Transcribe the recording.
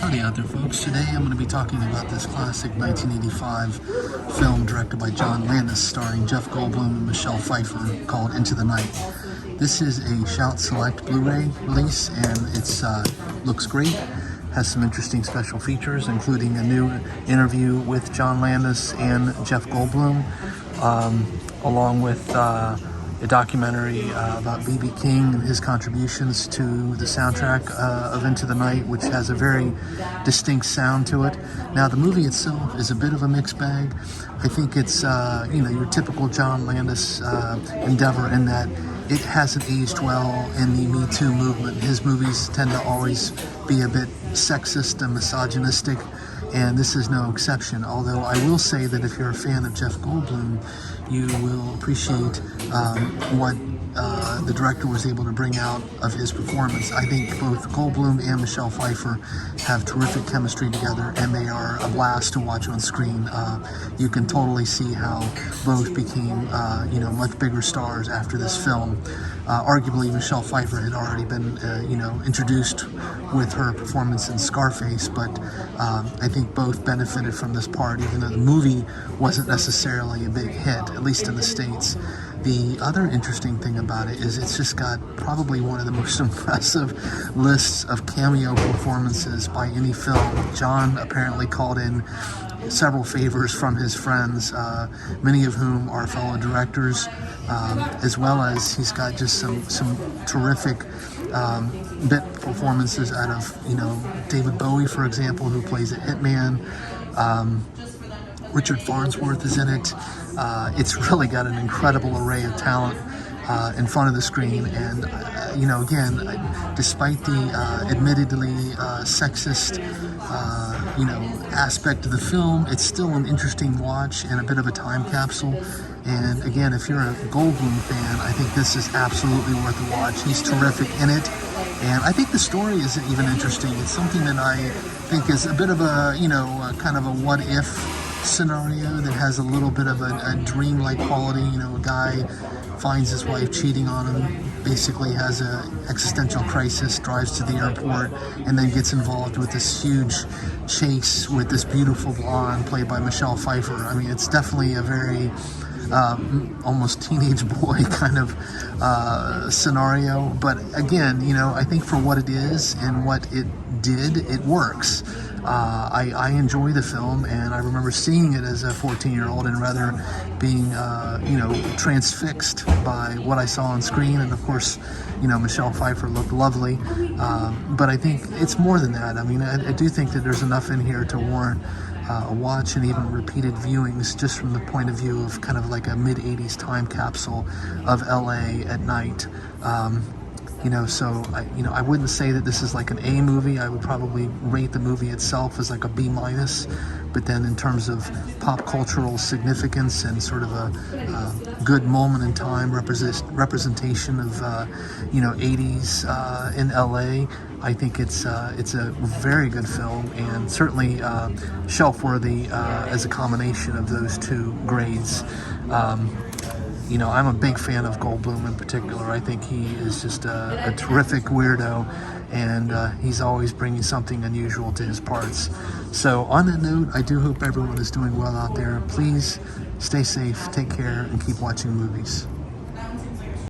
Howdy out there, folks. Today I'm going to be talking about this classic 1985 film directed by John Landis starring Jeff Goldblum and Michelle Pfeiffer called Into the Night. This is a Shout Select BluRay release and it's looks great. Has some interesting special features, including a new interview with John Landis and Jeff Goldblum, along with a documentary about B.B. King and his contributions to the soundtrack of Into the Night, which has a very distinct sound to it. Now, the movie itself is a bit of a mixed bag. I think it's your typical John Landis endeavor in that it hasn't aged well in the Me Too movement. His movies tend to always be a bit sexist and misogynistic, and this is no exception. Although I will say that if you're a fan of Jeff Goldblum, you will appreciate what the director was able to bring out of his performance. I think both Goldblum and Michelle Pfeiffer have terrific chemistry together, and they are a blast to watch on screen. You can totally see how both became much bigger stars after this film. Arguably, Michelle Pfeiffer had already been introduced with her performance in Scarface, but I think both benefited from this part, even though the movie wasn't necessarily a big hit, at least in the States. The other interesting thing about it is it's just got probably one of the most impressive lists of cameo performances by any film. John apparently called in several favors from his friends, many of whom are fellow directors, as well as he's got just some terrific bit performances out of David Bowie, for example, who plays a hitman. Richard Farnsworth is in it. It's really got an incredible array of talent in front of the screen, and again, despite the admittedly sexist aspect of the film, it's still an interesting watch and a bit of a time capsule. And again, if you're a Goldblum fan, I think this is absolutely worth a watch. He's terrific in it, and I think the story is even interesting. It's something that I think is a bit of a kind of a what if scenario that has a little bit of a dream-like quality. A guy finds his wife cheating on him, basically has a existential crisis, drives to the airport, and then gets involved with this huge chase with this beautiful blonde played by Michelle Pfeiffer. I mean, it's definitely a very almost teenage boy kind of scenario, but again, I think for what it is and what it did, it works. I enjoy the film, and I remember seeing it as a 14-year-old and rather being, transfixed by what I saw on screen. And of course, Michelle Pfeiffer looked lovely. But I think it's more than that. I mean, I do think that there's enough in here to warrant a watch and even repeated viewings, just from the point of view of kind of like a mid-'80s time capsule of LA at night. So I wouldn't say that this is like an A movie. I would probably rate the movie itself as like a B-. But then in terms of pop cultural significance and sort of a good moment in time representation of 80s in LA, I think it's a very good film, and certainly shelf-worthy as a combination of those two grades. I'm a big fan of Goldblum in particular. I think he is just a terrific weirdo, and he's always bringing something unusual to his parts. So on that note, I do hope everyone is doing well out there. Please stay safe, take care, and keep watching movies.